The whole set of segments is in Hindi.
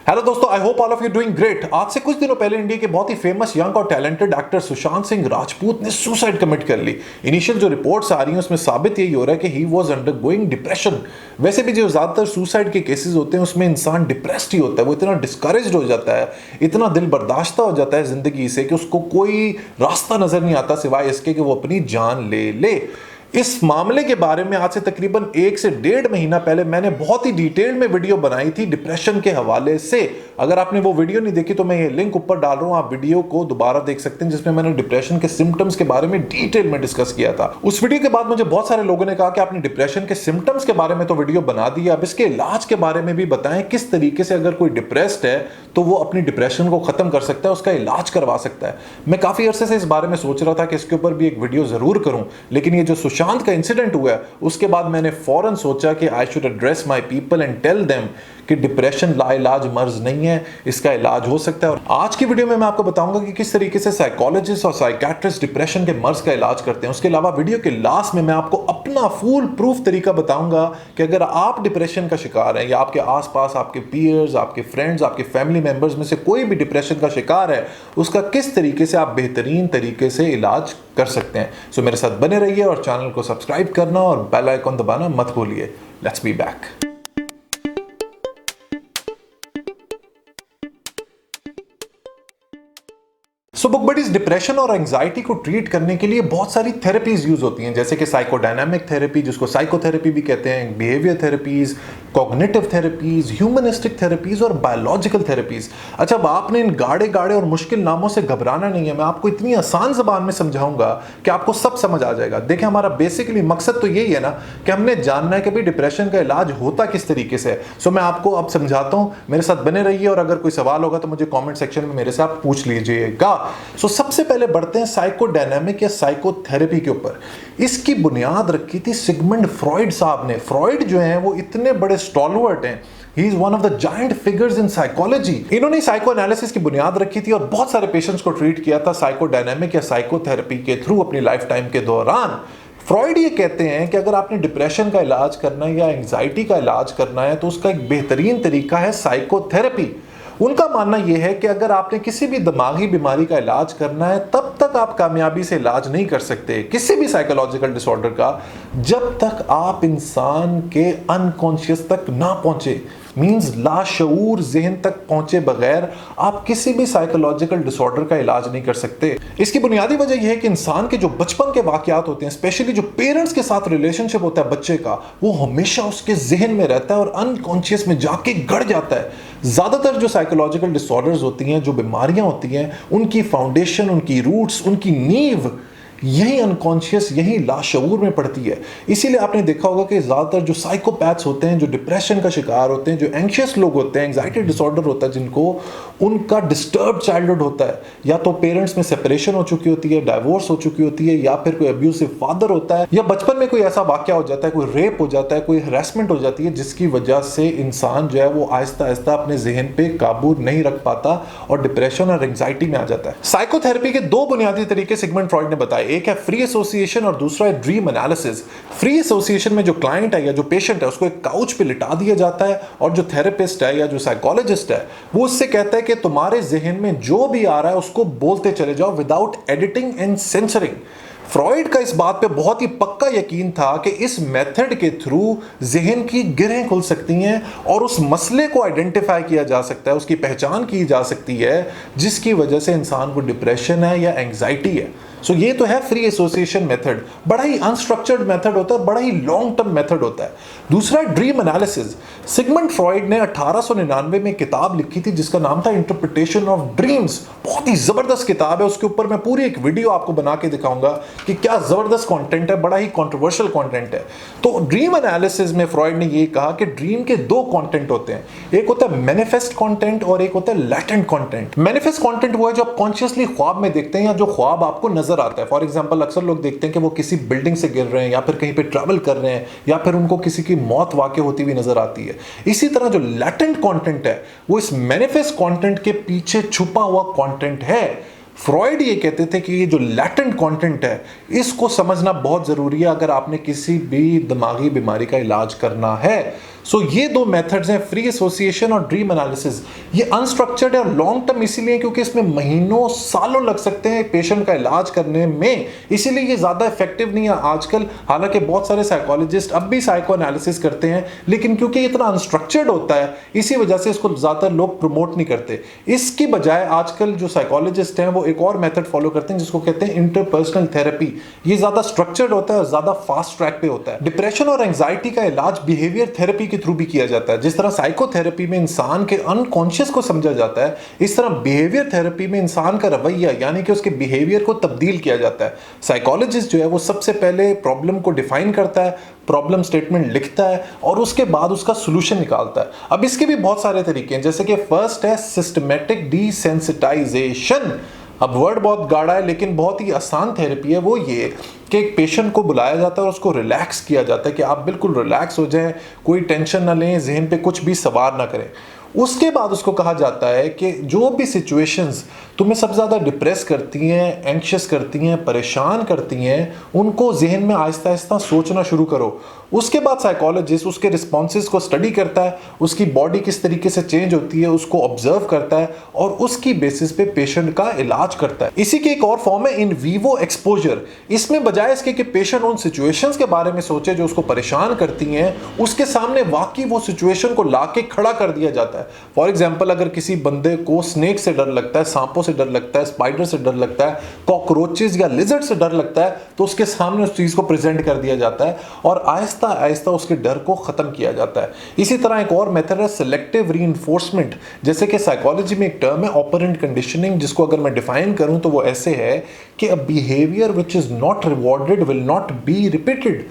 हेलो दोस्तों, I hope all of you doing great. आज से कुछ दिनों पहले इंडिया के बहुत ही फेमस यंग और टैलेंटेड एक्टर सुशांत सिंह राजपूत ने सुसाइड कमिट कर ली। इनिशियल जो रिपोर्ट्स आ रही हैं उसमें साबित यही हो रहा है कि ही वाज अंडरगोइंग डिप्रेशन। वैसे भी जो ज्यादातर सुसाइड के केसेस होते हैं उसमें इंसान डिप्रेस्ड ही होता है, वो इतना डिस्करेज्ड हो जाता है, इतना दिल बर्दाश्ता हो जाता है जिंदगी से कि उसको कोई रास्ता नजर नहीं आता सिवाय इसके कि वो अपनी जान ले ले। इस मामले के बारे में आज से तकरीबन 1 से 1.5 महीना पहले मैंने बहुत ही डिटेल में वीडियो बनाई थी डिप्रेशन के हवाले से। अगर आपने वो वीडियो नहीं देखी तो मैं ये लिंक ऊपर डाल रहा हूं, आप वीडियो को दोबारा देख सकते हैं, जिसमें मैंने डिप्रेशन के सिम्टम्स के बारे में डिटेल में डिस्कस किया था। उस वीडियो के बाद मुझे बहुत सारे लोगों ने कहा कि आपने डिप्रेशन के सिम्टम्स के बारे में तो वीडियो बना दी, अब इसके इलाज के बारे में भी बताएं, किस तरीके से अगर कोई डिप्रेस्ड है तो वो अपनी डिप्रेशन को खत्म कर सकता है, उसका इलाज करवा सकता है। मैं काफी अरसे से इस बारे में सोच रहा था कि इसके ऊपर भी एक वीडियो जरूर करूं, लेकिन ये जो सुशांत का इंसिडेंट हुआ है उसके बाद मैंने फौरन सोचा कि I should address my people and tell them कि डिप्रेशन लाइलाज मर्ज नहीं है, इसका इलाज हो सकता है। और आज की वीडियो में मैं आपको बताऊंगा कि किस तरीके से साइकोलॉजिस्ट और साइकियाट्रिस्ट डिप्रेशन के मर्ज का इलाज करते हैं। उसके अलावा वीडियो के लास्ट में मैं आपको अपना फुल प्रूफ तरीका बताऊंगा कि अगर आप डिप्रेशन का शिकार हैं या आपके आसपास आपके पीयर्स, आपके फ्रेंड्स, आपके फैमिली मेंबर्स में से कोई भी डिप्रेशन का शिकार है, उसका किस तरीके से आप बेहतरीन तरीके से इलाज कर सकते हैं। सो मेरे साथ बने रहिए और चैनल को सब्सक्राइब करना और बेल आइकन दबाना मत भूलिए। Let's be back. So book buddies depression और एंजाइटी को ट्रीट करने के लिए बहुत सारी थेरेपीज यूज होती हैं, जैसे कि साइकोडायनामिक थेरेपी, जिसको साइकोथेरेपी भी कहते हैं, behaviour therapies, cognitive therapies, humanistic therapies और बायोलॉजिकल थेरेपीज। अच्छा, अब आपने इन गाढ़े गाढ़े और मुश्किल नामों से घबराना नहीं है, मैं आपको इतनी आसान जबान में समझाऊंगा कि आपको सब समझ आ जाएगा। देखिए, हमारा बेसिकली मकसद तो यही है ना कि हमने जानना है कि भाई डिप्रेशन का इलाज होता किस तरीके से है। सो मैं आपको अब समझाता हूं, मेरे साथ बने रहिए और अगर कोई सवाल होगा तो मुझे कमेंट सेक्शन में मेरे साथ पूछ लीजिएगा। सो सबसे पहले बढ़ते हैं साइकोडायनामिक या साइकोथेरेपी के ऊपर। इसकी बुनियाद रखी थी सिगमंड फ्रॉइड साहब ने। फ्रॉइड जो हैं वो इतने बड़े स्टॉलवर्ट हैं, he is one of the giant figures in psychology. इन्होंने साइको एनालिसिस की बुनियाद रखी थी और बहुत सारे पेशेंट्स को ट्रीट किया था साइकोडायनामिक या साइकोथेरेपी के थ्रू अपनी लाइफ टाइम के दौरान। फ्रॉइड ये कहते हैं कि अगर आपने डिप्रेशन का इलाज करना है या एंजाइटी का इलाज करना है तो उसका एक बेहतरीन तरीका है साइकोथेरेपी। उनका मानना यह है कि अगर आपने किसी भी दिमागी बीमारी का इलाज करना है तब तक आप कामयाबी से इलाज नहीं कर सकते किसी भी साइकोलॉजिकल डिसऑर्डर का, जब तक आप इंसान के अनकॉन्शियस तक ना पहुंचे, मींस लाशऊर ज़हन तक पहुंचे बगैर आप किसी भी साइकोलॉजिकल डिसऑर्डर का इलाज नहीं कर सकते। इसकी बुनियादी वजह यह है कि इंसान के जो बचपन के वाकयात होते हैं, स्पेशली जो पेरेंट्स के साथ रिलेशनशिप होता है बच्चे का, वो हमेशा उसके जहन में रहता है और अनकॉन्शियस में जाके गड़ जाता है। ज़्यादातर जो साइकोलॉजिकल डिसऑर्डर्स होती हैं, जो बीमारियां होती हैं, उनकी फाउंडेशन, उनकी रूट्स, उनकी नींव यही अनकॉन्शियस, यही लाशऊर में पड़ती है। इसीलिए आपने देखा होगा कि ज़्यादातर जो साइकोपैथ्स होते हैं, जो डिप्रेशन का शिकार होते हैं, जो एंग्शियस लोग होते हैं, एंग्जाइटी डिसऑर्डर होता है जिनको, उनका डिस्टर्ब चाइल्डहुड होता है। या तो पेरेंट्स में सेपरेशन हो चुकी होती है, डाइवोर्स हो चुकी होती है, या फिर कोई अब्यूसिव फादर होता है, या बचपन में कोई ऐसा वाकया हो जाता है, कोई रेप हो जाता है, कोई हरासमेंट हो जाती है, जिसकी वजह से इंसान जो है वो आहिस्ता आहिस्ता अपने जहन पे काबू नहीं रख पाता और डिप्रेशन और एंग्जाइटी में आ जाता है। साइकोथेरेपी के दो बुनियादी तरीके सिगमंड फ्रॉइड ने बताए, एक है फ्री एसोसिएशन और दूसरा है ड्रीम एनालिसिस। फ्री एसोसिएशन में जो क्लाइंट है या जो पेशेंट है उसको एक काउच पे लिटा दिया जाता है और जो थेरेपिस्ट है या जो साइकोलॉजिस्ट है वो उससे कहता है कि तुम्हारे जहन में जो भी आ रहा है उसको बोलते चले जाओ without editing and censoring. Freud का इस बात पे बहुत ही पक्का यकीन था कि इस मेथड के थ्रू जहन की गिरें खुल सकती हैं और उस मसले को आइडेंटिफाई किया जा सकता है, उसकी पहचान की जा सकती है जिसकी वजह से इंसान को डिप्रेशन है या एंग्जाइटी है। सो ये तो है फ्री एसोसिएशन मेथड, बड़ा ही अनस्ट्रक्चर्ड मेथड होता है, बड़ा ही लॉन्ग टर्म मेथड होता है। दूसरा ड्रीम एनालिसिस। सिगमंड फ्रॉइड ने 1899 में किताब लिखी थी जिसका नाम था इंटरप्रिटेशन ऑफ ड्रीम्स। बहुत ही जबरदस्त किताब है, उसके ऊपर मैं पूरी एक वीडियो आपको बना के दिखाऊंगा कि क्या जबरदस्त कंटेंट है, बड़ा ही कंट्रोवर्शियल कंटेंट है। तो ड्रीम एनालिसिस में फ्रॉइड ने ये कहा कि ड्रीम के दो कंटेंट होते हैं, एक होता है मैनिफेस्ट कंटेंट और एक होता है लैटेंट कंटेंट। मैनिफेस्ट कंटेंट वो है जो आप कॉन्शियसली ख्वाब में देखते हैं या जो ख्वाब आपको नजर आता है। फॉर एग्जांपल, अक्सर लोग देखते हैं कि वो किसी बिल्डिंग से गिर रहे हैं या फिर कहीं पे ट्रैवल कर रहे हैं या फिर उनको किसी की मौत वाकई होती हुई नजर आती है। इसी तरह जो लैटेंट कंटेंट है वो इस मैनिफेस्ट कंटेंट के पीछे छुपा हुआ कंटेंट है। फ्रॉइड ये कहते थे कि ये जो लैटेंट कंटेंट है इसको समझना बहुत जरूरी है अगर आपने किसी भी दिमागी बीमारी का इलाज करना है। सो ये दो मेथड्स हैं, फ्री एसोसिएशन और ड्रीम एनालिसिस। ये अनस्ट्रक्चर्ड है और लॉन्ग टर्म इसीलिए क्योंकि इसमें महीनों सालों लग सकते हैं पेशेंट का इलाज करने में, इसीलिए ये ज़्यादा इफेक्टिव नहीं है आजकल। हालांकि बहुत सारे साइकोलॉजिस्ट अब भी साइको एनालिसिस करते हैं, लेकिन क्योंकि ये इतना अनस्ट्रक्चर्ड होता है इसी वजह से इसको ज़्यादातर लोग प्रमोट नहीं करते। इसकी बजाय आजकल जो साइकोलॉजिस्ट हैं वो एक और मेथड फॉलो करते हैं जिसको कहते हैं इंटरपर्सनल थेरेपी। ये ज़्यादा स्ट्रक्चर्ड होता है और ज़्यादा फास्ट ट्रैक पे होता है। डिप्रेशन और एंग्जाइटी का इलाज बिहेवियर थेरेपी के थ्रू भी किया जाता है। जिस तरह साइकोथेरेपी में इंसान के अनकॉन्शियस को समझा जाता है, इस तरह बिहेवियर थेरेपी में इंसान का रवैया यानी कि उसके बिहेवियर को तब्दील किया जाता है। साइकोलॉजिस्ट जो है वो सबसे पहले प्रॉब्लम को डिफाइन करता है, प्रॉब्लम स्टेटमेंट लिखता है और उसके बाद उसका सॉल्यूशन निकालता है। अब इसके भी बहुत सारे तरीके हैं, जैसे कि फर्स्ट है सिस्टमैटिक डिसेंसिटाइजेशन। अब वर्ड बहुत गाढ़ा है लेकिन बहुत ही आसान थेरेपी है। वो ये कि एक पेशेंट को बुलाया जाता है और उसको रिलैक्स किया जाता है कि आप बिल्कुल रिलैक्स हो जाएं, कोई टेंशन ना लें, जहन पे कुछ भी सवार ना करें। उसके बाद उसको कहा जाता है कि जो भी सिचुएशंस तुम्हें सबसे ज़्यादा डिप्रेस करती हैं, एंक्शस करती हैं, परेशान करती हैं, उनको जहन में आहिस्ता आहिस्ता सोचना शुरू करो। उसके बाद साइकोलॉजिस्ट उसके रिस्पॉन्सेज को स्टडी करता है, उसकी बॉडी किस तरीके से चेंज होती है उसको ऑब्जर्व करता है और उसकी बेसिस पे पेशेंट का इलाज करता है। इसी की एक और फॉर्म है इन वीवो एक्सपोजर। इसमें बजाय इसके कि पेशेंट उन सिचुएशंस के बारे में सोचे जो उसको परेशान करती हैं, उसके सामने वाकई वो सिचुएशन को लाके खड़ा कर दिया जाता है। फॉर एग्जाम्पल, अगर किसी बंदे को स्नेक से डर लगता है, सांपों से डर लगता है, स्पाइडर से डर लगता है, कॉकरोचेस या लिजर्ड से डर लगता है, तो उसके सामने उस चीज को प्रेजेंट कर दिया जाता है और आहिस्ता आहिस्ता उसके डर को खत्म किया जाता है। इसी तरह एक और मेथड है सिलेक्टिव रीइंफोर्समेंट। जैसे कि साइकोलॉजी में एक टर्म है ऑपरेंट कंडीशनिंग, जिसको अगर मैं डिफाइन करूं तो वो ऐसे है कि a behaviour which is not rewarded will not be repeated.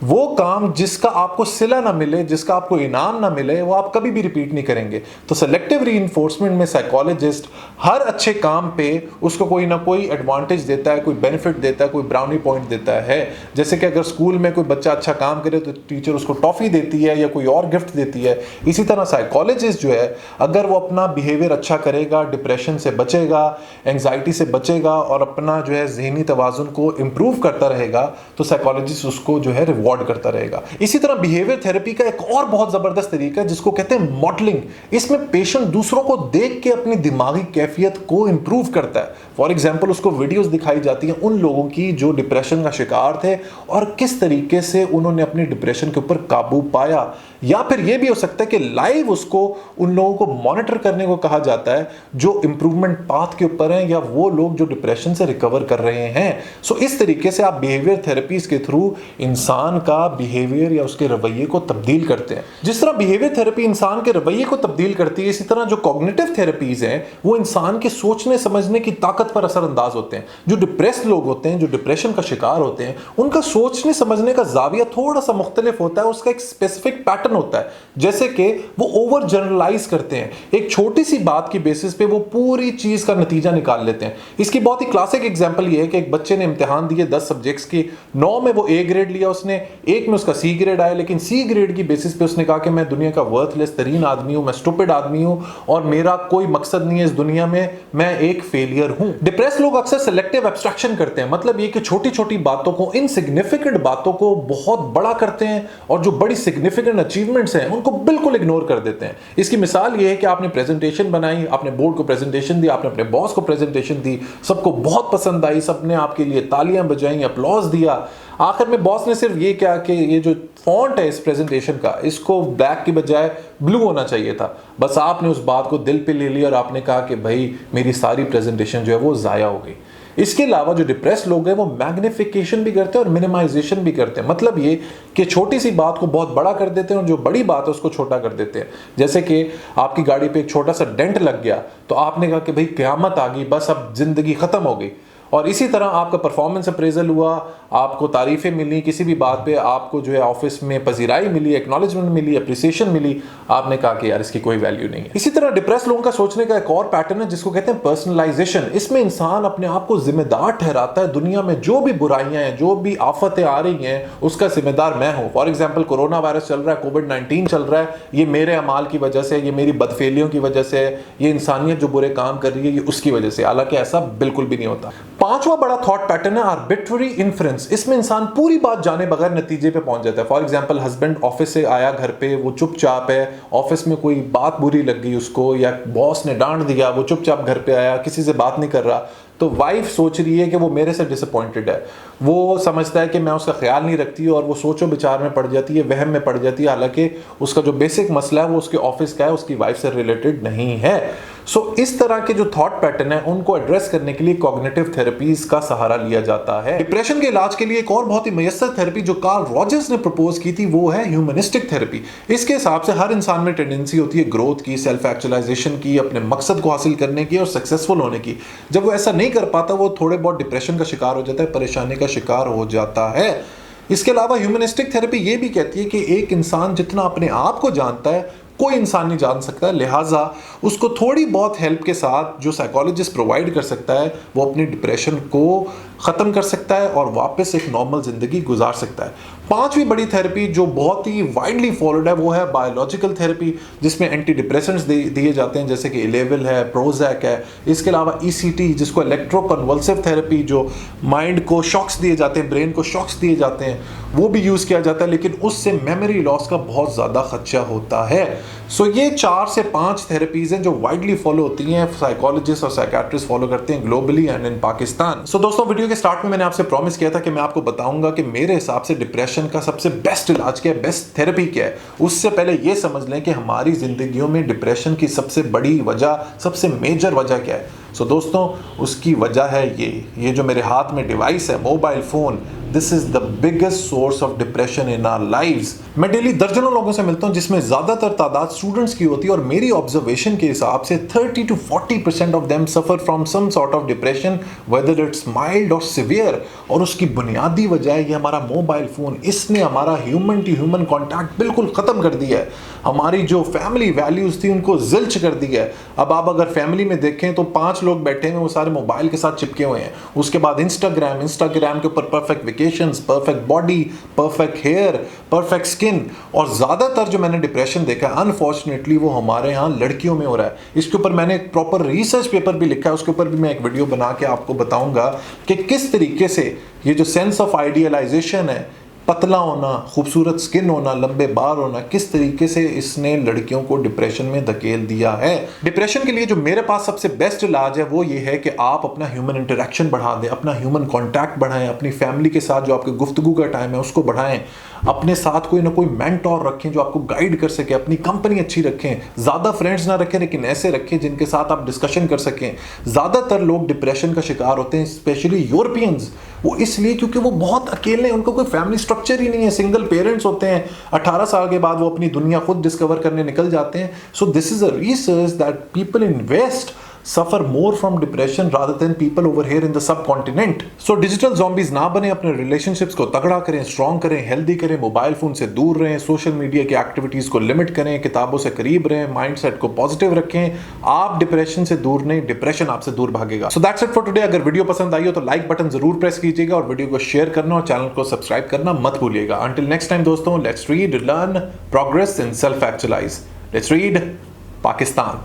वो काम जिसका आपको सिला ना मिले, जिसका आपको इनाम ना मिले, वो आप कभी भी रिपीट नहीं करेंगे। तो सेलेक्टिव रीइंफोर्समेंट में साइकोलॉजिस्ट हर अच्छे काम पे उसको कोई ना कोई एडवांटेज देता है, कोई बेनिफिट देता है, कोई ब्राउनी पॉइंट देता है। जैसे कि अगर स्कूल में कोई बच्चा अच्छा काम करे तो टीचर उसको टॉफी देती है या कोई और गिफ्ट देती है। इसी तरह साइकोलॉजिस्ट जो है अगर वो अपना बिहेवियर अच्छा करेगा, डिप्रेशन से बचेगा, एंग्जाइटी से बचेगा और अपना जो है जहनी तवाजुन को इम्प्रूव करता रहेगा, तो साइकोलॉजिस्ट उसको जो है रिवॉर्ड करता रहेगा। इसी तरह बिहेवियर थेरेपी का एक और बहुत जबरदस्त तरीका है जिसको कहते हैं मॉडलिंग। इसमें पेशेंट दूसरों को देख के अपनी दिमागी कैफियत को इंप्रूव करता है। फॉर एग्जांपल, उसको वीडियोस दिखाई जाती हैं उन लोगों की जो डिप्रेशन का शिकार थे और किस तरीके से उन्होंने अपनी डिप्रेशन के ऊपर काबू पाया। या फिर यह भी हो सकता है कि लाइव उसको उन लोगों को मॉनिटर करने को कहा जाता है जो इंप्रूवमेंट पाथ के ऊपर हैं या वो लोग जो डिप्रेशन से रिकवर कर रहे हैं। सो इस तरीके से आप बिहेवियर थेरेपीज के थ्रू इंसान का बिहेवियर या उसके रवैये को तब्दील करते हैं। जिस तरह बिहेवियर थेरेपी इंसान के रवैये को तब्दील करती है, इसी तरह जो कॉग्निटिव थेरेपीज हैं वो इंसान के सोचने समझने की ताकत पर असरअंदाज होते हैं। जो डिप्रेस्ड लोग होते हैं, जो डिप्रेशन का शिकार होते हैं, उनका सोचने समझने का जाविया थोड़ा सा मुख्तलिफ होता है, उसका एक स्पेसिफिक पैटर्न होता है। जैसे कि वो ओवर जनरलाइज करते हैं, एक छोटी सी बात की बेसिस पे वो पूरी चीज का नतीजा निकाल लेते हैं। इसकी बहुत ही क्लासिक एग्जांपल ये है कि एक बच्चे ने इम्तिहान दिए 10 सब्जेक्ट्स की, 9 में वो ए ग्रेड लिया उसने, एक में उसका सी ग्रेड आया, लेकिन सी ग्रेड की बेसिस पे उसने कहा कि मैं दुनिया का वर्थलेस तरीन आदमी हूं, मैं स्टूपिड आदमी हूं और मेरा कोई मकसद नहीं है इस दुनिया में, मैं एक फेलियर हूं। डिप्रेस लोग अक्सर सिलेक्टिव एब्स्ट्रैक्शन करते हैं, मतलब ये कि छोटी छोटी बातों को, इनसिग्निफिकेंट बातों को बहुत बड़ा करते हैं और जो बड़ी सिग्निफिकेंट अचीवमेंट्स हैं उनको बिल्कुल इग्नोर कर देते हैं। इसकी मिसाल ये है कि आपने प्रेजेंटेशन बनाई, आपने बोर्ड को प्रेजेंटेशन दी, आपने अपने बॉस को प्रेजेंटेशन दी, सबको बहुत पसंद आई, सबने आपके लिए तालियां बजाई, अप्लॉज दिया। आखिर में बॉस ने सिर्फ ये कहा कि ये जो फॉन्ट है इस प्रेजेंटेशन का, इसको ब्लैक की बजाय ब्लू होना चाहिए था। बस आपने उस बात को दिल पे ले लिया और आपने कहा कि भाई मेरी सारी प्रेजेंटेशन जो है वो जाया हो गई। इसके अलावा जो डिप्रेस लोग हैं वो मैग्निफिकेशन भी करते हैं और मिनिमाइजेशन भी करते हैं, मतलब ये कि छोटी सी बात को बहुत बड़ा कर देते हैं और जो बड़ी बात है उसको छोटा कर देते हैं। जैसे कि आपकी गाड़ी पे एक छोटा सा डेंट लग गया तो आपने कहा कि भाई क़यामत आ गई, बस अब जिंदगी खत्म हो गई। और इसी तरह आपका परफॉर्मेंस अप्रेजल हुआ, आपको तारीफें मिली, किसी भी बात पे आपको जो है ऑफिस में पजीराई मिली, एक्नॉलेजमेंट मिली, अप्रिसिएशन मिली, आपने कहा कि यार इसकी कोई वैल्यू नहीं है। इसी तरह डिप्रेस लोगों का सोचने का एक और पैटर्न है जिसको कहते हैं पर्सनलाइजेशन। इसमें इंसान अपने आप को जिम्मेदार ठहराता है, दुनिया में जो भी बुराइयां हैं, जो भी आफतें आ रही हैं, उसका जिम्मेदार मैं हूं। फॉर एग्जाम्पल, कोरोना वायरस चल रहा है, कोविड-19 चल रहा है, ये मेरे अमाल की वजह से, ये मेरी बदफेलियों की वजह से, ये इंसानियत जो बुरे काम कर रही है ये उसकी वजह से। हालांकि ऐसा बिल्कुल भी नहीं होता। पांचवा बड़ा थॉट पैटर्न है आर्बिट्ररी इन्फ्रेंस। इसमें इंसान पूरी बात जाने बगैर नतीजे पे पहुंच जाता है। फॉर एग्जांपल, हस्बैंड ऑफिस से आया घर पे, वो चुपचाप है, ऑफिस में कोई बात बुरी लग गई उसको या बॉस ने डांट दिया, वो चुपचाप घर पे आया, किसी से बात नहीं कर रहा, तो वाइफ सोच रही है कि वो मेरे से डिसअपॉइंटेड है, वो समझता है कि मैं उसका ख्याल नहीं रखती और वो सोचो विचार में पड़ जाती है, वहम में पड़ जाती है, हालांकि उसका जो बेसिक मसला है वो उसके ऑफिस का है, उसकी वाइफ से रिलेटेड नहीं है। सो इस तरह के जो थॉट पैटर्न है उनको एड्रेस करने के लिए कॉग्निटिव थेरेपीज का सहारा लिया जाता है। डिप्रेशन के इलाज के लिए एक और बहुत ही मयस्सर थेरेपी जो कार्ल रॉजर्स ने प्रपोज की थी वो है ह्यूमनिस्टिक थेरेपी। इसके हिसाब से हर इंसान में टेंडेंसी होती है ग्रोथ की, सेल्फ एक्चुअलाइजेशन की, अपने मकसद को हासिल करने की और सक्सेसफुल होने की। जब वो ऐसा नहीं कर पाता वो थोड़े बहुत डिप्रेशन का शिकार हो जाता है, परेशानी का शिकार हो जाता है। इसके अलावा ह्यूमनिस्टिक थेरेपी ये भी कहती है कि एक इंसान जितना अपने आप को जानता है कोई इंसान नहीं जान सकता, लिहाजा उसको थोड़ी बहुत हेल्प के साथ जो साइकोलॉजिस्ट प्रोवाइड कर सकता है वो अपनी डिप्रेशन को ख़त्म कर सकता है और वापस एक नॉर्मल ज़िंदगी गुजार सकता है। पांचवी बड़ी थेरेपी जो बहुत ही वाइडली फॉलोड है वो है बायोलॉजिकल थेरेपी, जिसमें एंटी डिप्रेसेंट्स दिए जाते हैं जैसे कि इलेविल है, प्रोजैक है। इसके अलावा ECT जिसको इलेक्ट्रोकन्वल्सिव थेरेपी, जो माइंड को शॉक्स दिए जाते हैं, ब्रेन को शॉक्स दिए जाते हैं, वो भी यूज़ किया जाता है, लेकिन उससे मेमोरी लॉस का बहुत ज़्यादा खदशा होता है। सो ये 4 से 5 थेरेपीज हैं जो वाइडली फॉलो होती हैं, साइकोलॉजिस्ट और साइकियाट्रिस्ट फॉलो करते हैं ग्लोबली एंड इन पाकिस्तान। सो दोस्तों, वीडियो के स्टार्ट में मैंने आपसे प्रॉमिस किया था कि मैं आपको बताऊंगा कि मेरे हिसाब से डिप्रेशन का सबसे बेस्ट इलाज क्या है, बेस्ट थेरेपी क्या है। उससे पहले ये समझ लें कि हमारी जिंदगियों में डिप्रेशन की सबसे बड़ी वजह, सबसे मेजर वजह क्या है। सो दोस्तों, उसकी वजह है ये जो मेरे हाथ में डिवाइस है, mobile phone. This is the biggest source of depression in our lives. मैं डेली दर्जनों लोगों से मिलता हूं जिसमें ज्यादातर तादाद स्टूडेंट्स की होती है और मेरी ऑब्जर्वेशन के हिसाब से 30 to 40% of them suffer from some sort of depression, whether it's mild और सिवियर। और उसकी बुनियादी वजह है ये हमारा मोबाइल फोन। इसने हमारा ह्यूमन टू ह्यूमन कॉन्टैक्ट बिल्कुल खत्म कर दिया है। हमारी जो फैमिली वैल्यूज थी उनको जिल्च कर दिया है। अब आप अगर फैमिली में देखें तो 5 लोग बैठे हैं, वो सारे मोबाइल के साथ चिपके हुए हैं। उसके बाद इंस्टाग्राम के ऊपर perfect vacations, perfect body, perfect hair, perfect skin. और ज्यादातर जो मैंने डिप्रेशन देखा है अनफॉर्चुनेटली वो हमारे यहाँ लड़कियों में हो रहा है। इसके ऊपर मैंने एक प्रॉपर रिसर्च पेपर भी लिखा है, उसके ऊपर भी मैं एक वीडियो बना के आपको बताऊंगा कि किस तरीके से ये जो सेंस ऑफ आइडियलाइजेशन है, पतला होना, खूबसूरत स्किन होना, लंबे बाल होना, किस तरीके से इसने लड़कियों को डिप्रेशन में धकेल दिया है। डिप्रेशन के लिए जो मेरे पास सबसे बेस्ट इलाज है वो ये है कि आप अपना ह्यूमन इंटरेक्शन बढ़ा दें, अपना ह्यूमन कांटेक्ट बढ़ाएं, अपनी फैमिली के साथ जो आपके गुफ्तगू का टाइम है उसको बढ़ाएं, अपने साथ कोई ना कोई मेंटोर रखें जो आपको गाइड कर सके, अपनी कंपनी अच्छी रखें, ज़्यादा फ्रेंड्स ना रखें लेकिन ऐसे रखें जिनके साथ आप डिस्कशन कर सकें। ज़्यादातर लोग डिप्रेशन का शिकार होते हैं, स्पेशली यूरोपियंस, वो इसलिए क्योंकि वो बहुत अकेले हैं, उनको कोई फैमिली स्ट्रक्चर ही नहीं है, सिंगल पेरेंट्स होते हैं। 18 साल के बाद वो अपनी दुनिया खुद डिस्कवर करने निकल जाते हैं। So this is a research that people in west suffer more from depression rather than people over here in the subcontinent. So digital zombies ना बने, अपने relationships को तगड़ा करें, strong करें, healthy करें, मोबाइल फोन से दूर रहें, सोशल मीडिया की एक्टिविटीज को लिमिट करें, किताबों से करीब रहें, माइंडसेट को पॉजिटिव रखें। आप डिप्रेशन से दूर नहीं, डिप्रेशन आपसे दूर भागेगा। So that's it for today। अगर वीडियो पसंद आई हो तो लाइक बटन जरूर प्रेस कीजिएगा और वीडियो को शेयर करना और चैनल को सब्सक्राइब करना मत भूलिएगा। Until next time दोस्तों, let's read, learn, progress and self actualize। Let's read Pakistan।